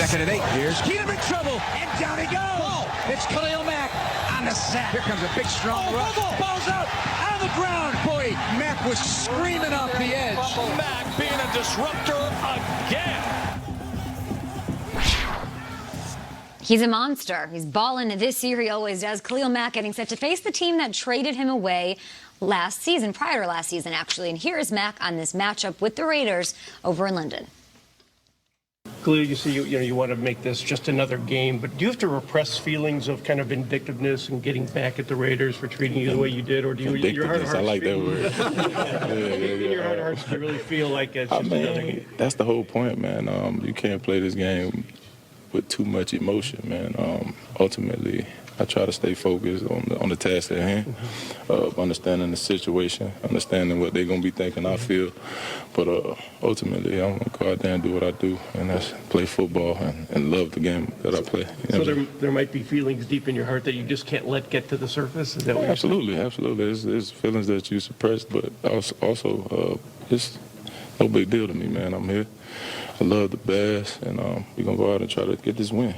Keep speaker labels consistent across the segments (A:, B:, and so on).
A: Second and 8. Here's
B: Keenum in trouble, and down he goes. Ball. It's Khalil Mack on the sack.
A: Here comes a big, strong rush.
B: Ball's out on the ground.
A: Boy, Mack was screaming off the edge.
B: Mack being a disruptor again.
C: He's a monster. He's balling this year. He always does. Khalil Mack getting set to face the team that traded him away last season, prior to last season, actually. And here is Mack on this matchup with the Raiders over in London.
D: Khalil, you see, you want to make this just another game, but do you have to repress feelings of kind of vindictiveness and getting back at the Raiders for treating you the way you did, or do you, your heart of hearts,
E: I like that word.
D: In your heart of hearts, do you really feel like it's just another game?
E: That's the whole point, man. You can't play this game with too much emotion, man. Ultimately, I try to stay focused on the task at hand, understanding the situation, understanding what they're going to be thinking I feel. But ultimately, I'm going to go out there and do what I do, and that's play football and love the game that I play.
D: So there might be feelings deep in your heart that you just can't let get to the surface? Is that what
E: Absolutely, absolutely. There's feelings that you suppress, but also it's no big deal to me, man. I'm here. I love the Bears, and we're going to go out and try to get this win.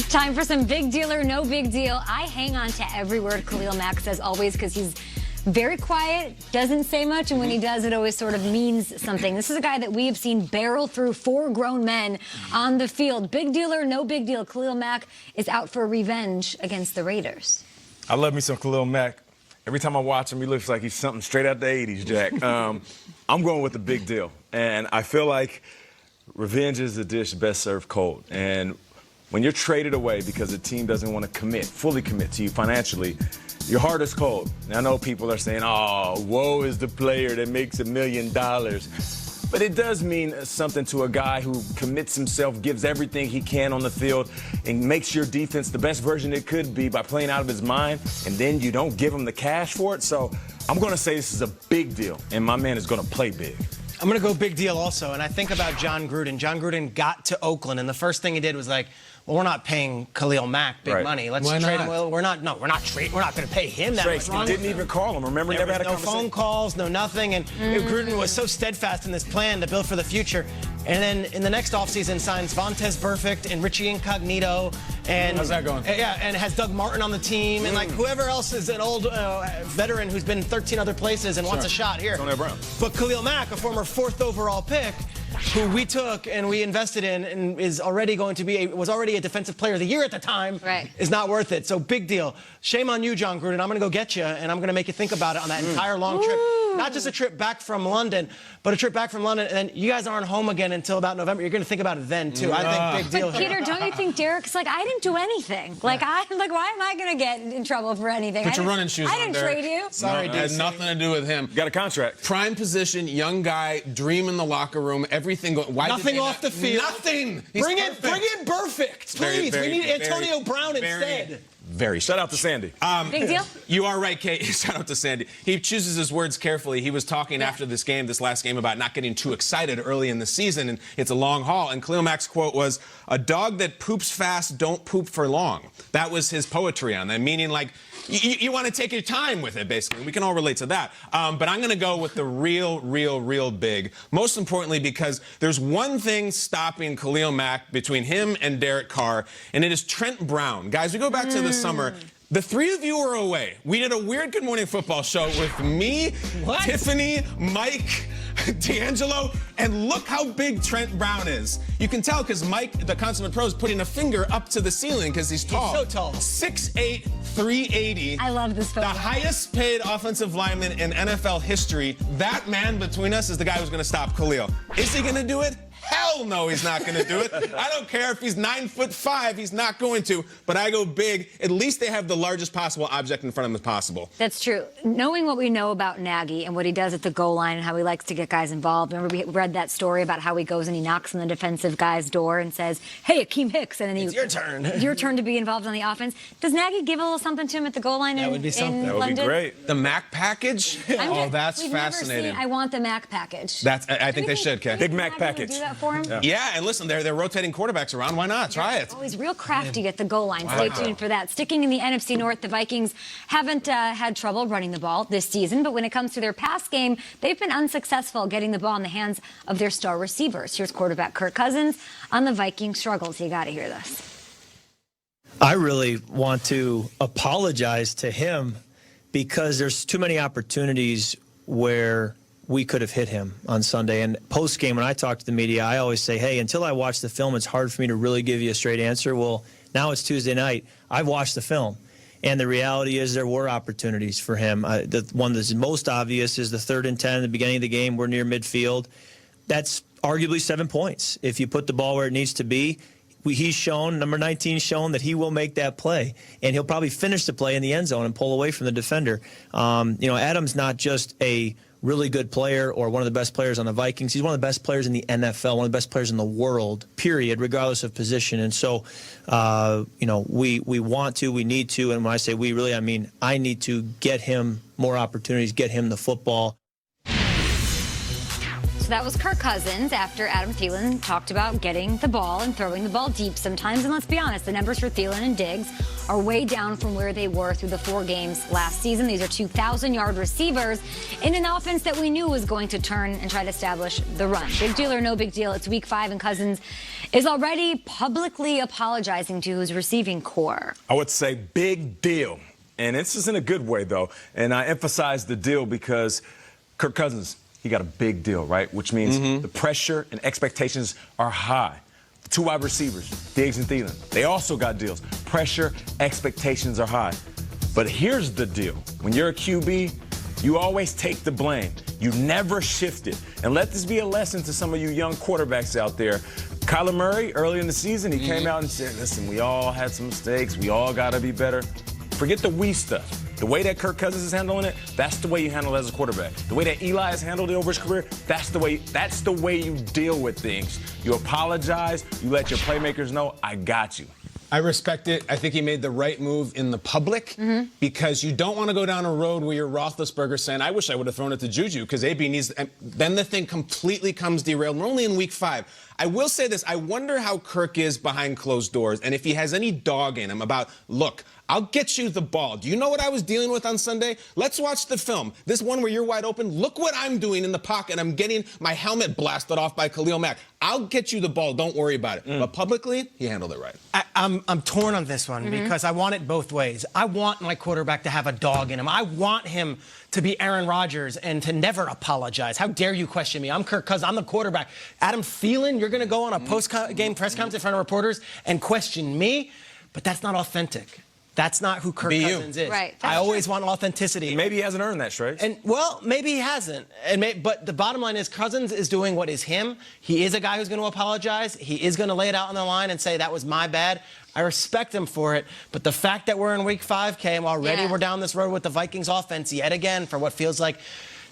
C: Time for some big deal or no big deal. I hang on to every word Khalil Mack says always because he's very quiet, doesn't say much, and when he does, it always sort of means something. This is a guy that we have seen barrel through 4 grown men on the field. Big deal or no big deal, Khalil Mack is out for revenge against the Raiders.
F: I love me some Khalil Mack. Every time I watch him, he looks like he's something straight out the 80s, Jack. I'm going with the big deal, and I feel like revenge is a dish best served cold. And when you're traded away because the team doesn't want to fully commit to you financially, your heart is cold. Now, I know people are saying, oh, woe is the player that makes $1 million. But it does mean something to a guy who commits himself, gives everything he can on the field, and makes your defense the best version it could be by playing out of his mind, and then you don't give him the cash for it. So I'm going to say this is a big deal, and my man is going to play big.
G: I'm going to go big deal also, and I think about John Gruden. John Gruden got to Oakland, and the first thing he did was like, well, we're not paying Khalil Mack big money. Let's trade him. Well, we're not going to pay him that much money.
F: Didn't even call him. Remember,
G: there
F: never had a
G: no phone calls, no nothing. And Gruden was so steadfast in this plan to build for the future. And then in the next offseason signs Vontaze Burfict and Richie Incognito. And
F: how's that going?
G: Yeah, and has Doug Martin on the team. And like whoever else is an old veteran who's been 13 other places and wants a shot here. But Khalil Mack, a former 4th overall pick, who we took and we invested in and is already going to be was already a defensive player of the year at the time, is not worth it. So big deal. Shame on you, John Gruden. I'm going to go get you, and I'm going to make you think about it on that entire long trip. Not just a trip back from London, but a trip back from London, and then you guys aren't home again until about November. You're going to think about it then, too. I think big deal.
C: But, Peter, don't you think Derek's like, I didn't do anything. Like, why am I going to get in trouble for anything?
H: Put your running shoes on,
C: I didn't trade you.
G: Sorry,
H: no, it had nothing to do with him.
F: Got a contract.
H: Prime position, young guy, dream in the locker room, everything going.
G: Nothing off the field.
H: Nothing.
G: Bring in Burfict, please. We need Antonio Brown instead.
F: Shout out to Sandy.
C: Big deal?
H: You are right, Kate. Shout out to Sandy. He chooses his words carefully. He was talking after this last game, about not getting too excited early in the season, and it's a long haul. And Khalil Mack's quote was, "A dog that poops fast don't poop for long." That was his poetry on that, meaning like, you want to take your time with it, basically. We can all relate to that. But I'm going to go with the real big. Most importantly, because there's one thing stopping Khalil Mack between him and Derek Carr, and it is Trent Brown. Guys, we go back to the summer. The 3 of you were away. We did a weird Good Morning Football show with me, Tiffany, Mike, D'Angelo, and look how big Trent Brown is. You can tell because Mike, the consummate pro, is putting a finger up to the ceiling because he's tall.
G: He's so tall.
H: 6'8", 380.
C: I love this photo.
H: The highest paid offensive lineman in NFL history. That man between us is the guy who's going to stop Khalil. Is he going to do it? Hell no, he's not going to do it. I don't care if he's 9'5", he's not going to. But I go big. At least they have the largest possible object in front of them as possible.
C: That's true. Knowing what we know about Nagy and what he does at the goal line and how he likes to get guys involved. Remember we read that story about how he goes and he knocks on the defensive guy's door and says, "Hey, Akeem Hicks," and then
G: it's your turn.
C: Your turn to be involved on the offense. Does Nagy give a little something to him at the goal line
G: that would be something.
F: That would
C: London?
F: be great.
H: The Mac package? Oh, that's
C: we've
H: fascinating.
C: Never seen, I want the Mac package.
H: I think they should, Kay.
F: Big Mac package.
C: Do that for him?
H: Yeah, and listen, they're rotating quarterbacks around. Why not? Try it.
C: Oh, he's real crafty at the goal line. Stay tuned for that. Sticking in the NFC North, the Vikings haven't had trouble running the ball this season, but when it comes to their pass game, they've been unsuccessful getting the ball in the hands of their star receivers. Here's quarterback Kirk Cousins on the Vikings struggles. You got to hear this.
I: I really want to apologize to him because there's too many opportunities where we could have hit him on Sunday. And post-game, when I talk to the media, I always say, hey, until I watch the film, it's hard for me to really give you a straight answer. Well, now it's Tuesday night. I've watched the film. And the reality is there were opportunities for him. The one that's most obvious is the 3rd and 10 at the beginning of the game. We're near midfield. That's arguably 7 points. If you put the ball where it needs to be, he's shown, number 19 shown that he will make that play. And he'll probably finish the play in the end zone and pull away from the defender. Adam's not just a really good player or one of the best players on the Vikings. He's one of the best players in the NFL, one of the best players in the world, period, regardless of position. And so, we want to, we need to, and when I say we, really, I mean I need to get him more opportunities, get him the football.
C: So that was Kirk Cousins after Adam Thielen talked about getting the ball and throwing the ball deep sometimes. And let's be honest, the numbers for Thielen and Diggs are way down from where they were through the 4 games last season. These are 2,000-yard receivers in an offense that we knew was going to turn and try to establish the run. Big deal or no big deal, it's week 5, and Cousins is already publicly apologizing to his receiving core.
F: I would say big deal. And this is in a good way, though. And I emphasize the deal because Kirk Cousins, he got a big deal, right? Which means the pressure and expectations are high. The 2 wide receivers, Diggs and Thielen, they also got deals. Pressure, expectations are high. But here's the deal. When you're a QB, you always take the blame. You never shift it. And let this be a lesson to some of you young quarterbacks out there. Kyler Murray, early in the season, he came out and said, listen, we all had some mistakes. We all got to be better. Forget the we stuff. The way that Kirk Cousins is handling it, that's the way you handle it as a quarterback. The way that Eli has handled it over his career, that's the way you deal with things. You apologize, you let your playmakers know, I got you.
H: I respect it. I think he made the right move in the public because you don't want to go down a road where you're Roethlisberger saying, I wish I would have thrown it to Juju because AB needs, and then the thing completely comes derailed. We're only in week 5. I will say this. I wonder how Kirk is behind closed doors and if he has any dog in him about, look, I'll get you the ball. Do you know what I was dealing with on Sunday? Let's watch the film. This one where you're wide open, look what I'm doing in the pocket. I'm getting my helmet blasted off by Khalil Mack. I'll get you the ball. Don't worry about it. But publicly, he handled it right.
G: I'm torn on this one because I want it both ways. I want my quarterback to have a dog in him. I want him to be Aaron Rodgers and to never apologize. How dare you question me? I'm Kirk Cousins. I'm the quarterback. Adam Thielen, you're going to go on a post-game press conference in front of reporters and question me? But that's not authentic. That's not who Kirk Cousins is.
C: Right.
G: I always want authenticity.
F: Maybe he hasn't earned that, Schrager.
G: And well, maybe he hasn't. But the bottom line is Cousins is doing what is him. He is a guy who's going to apologize. He is going to lay it out on the line and say that was my bad. I respect him for it. But the fact that we're in week 5, and already we're down this road with the Vikings offense yet again for what feels like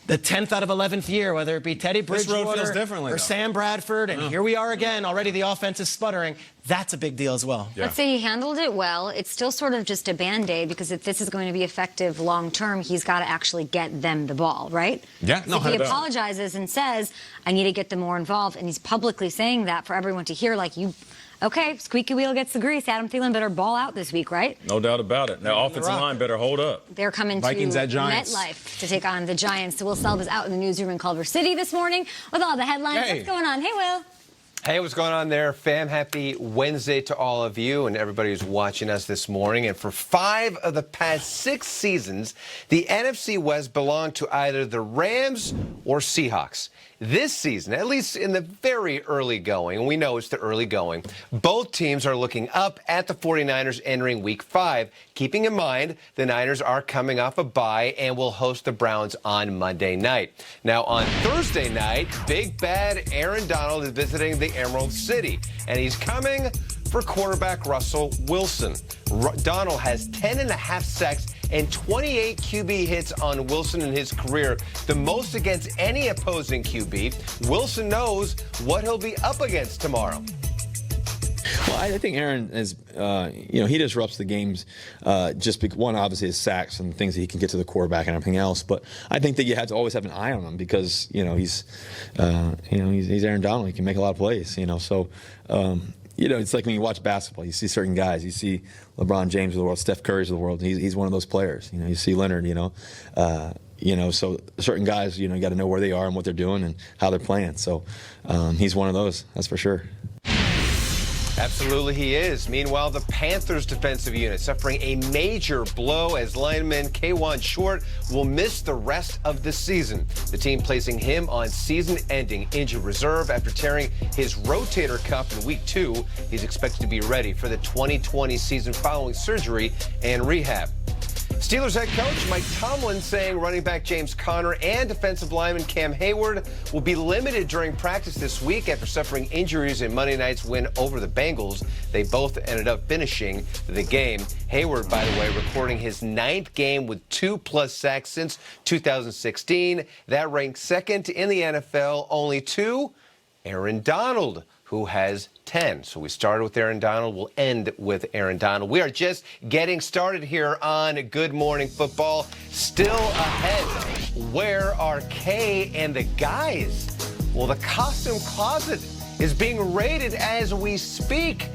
G: the 10th out of 11th year, whether it be Teddy Bridgewater or Sam Bradford, and here we are again. Already the offense is sputtering. That's a big deal as well.
C: Let's say he handled it well. It's still sort of just a Band-Aid because if this is going to be effective long-term, he's got to actually get them the ball, right?
H: Yeah, no,
C: if he apologizes and says, I need to get them more involved, and he's publicly saying that for everyone to hear, like, okay, squeaky wheel gets the grease. Adam Thielen better ball out this week, right?
F: No doubt about it. Now, offensive line better hold up.
C: They're coming
H: Vikings
C: to
H: at Giants.
C: MetLife to take on the Giants. So Will Selb is out in the newsroom in Culver City this morning with all the headlines.
H: Hey.
C: What's going on? Hey, Will.
J: Hey, what's going on there, fam? Happy Wednesday to all of you and everybody who's watching us this morning. And for 5 of the past 6 seasons, the NFC West belonged to either the Rams or Seahawks. This season, at least in the very early going, and we know it's the early going, both teams are looking up at the 49ers entering week 5, keeping in mind the Niners are coming off a bye and will host the Browns on Monday night. Now, on Thursday night, big bad Aaron Donald is visiting the Emerald City, and he's coming for quarterback Russell Wilson. Donald has 10.5 sacks and 28 QB hits on Wilson in his career, the most against any opposing QB. Wilson knows what he'll be up against tomorrow.
K: Well, I think Aaron is, he disrupts the games just because, one, obviously, his sacks and things that he can get to the quarterback and everything else. But I think that you have to always have an eye on him because, he's Aaron Donald. He can make a lot of plays, So, it's like when you watch basketball, you see certain guys. You see LeBron James of the world, Steph Curry of the world. He's one of those players. You see Leonard, so certain guys, you got to know where they are and what they're doing and how they're playing. So he's one of those, that's for sure.
J: Absolutely he is. Meanwhile, the Panthers defensive unit suffering a major blow as lineman K'Wan Short will miss the rest of the season. The team placing him on season-ending injured reserve after tearing his rotator cuff in week 2. He's expected to be ready for the 2020 season following surgery and rehab. Steelers head coach Mike Tomlin saying running back James Conner and defensive lineman Cam Hayward will be limited during practice this week after suffering injuries in Monday night's win over the Bengals. They both ended up finishing the game. Hayward, by the way, recording his 9th game with 2+ sacks since 2016. That ranks second in the NFL, only to Aaron Donald, who has 10. So we started with Aaron Donald. We'll end with Aaron Donald. We are just getting started here on Good Morning Football. Still ahead, where are Kay and the guys? Well, the costume closet is being raided as we speak.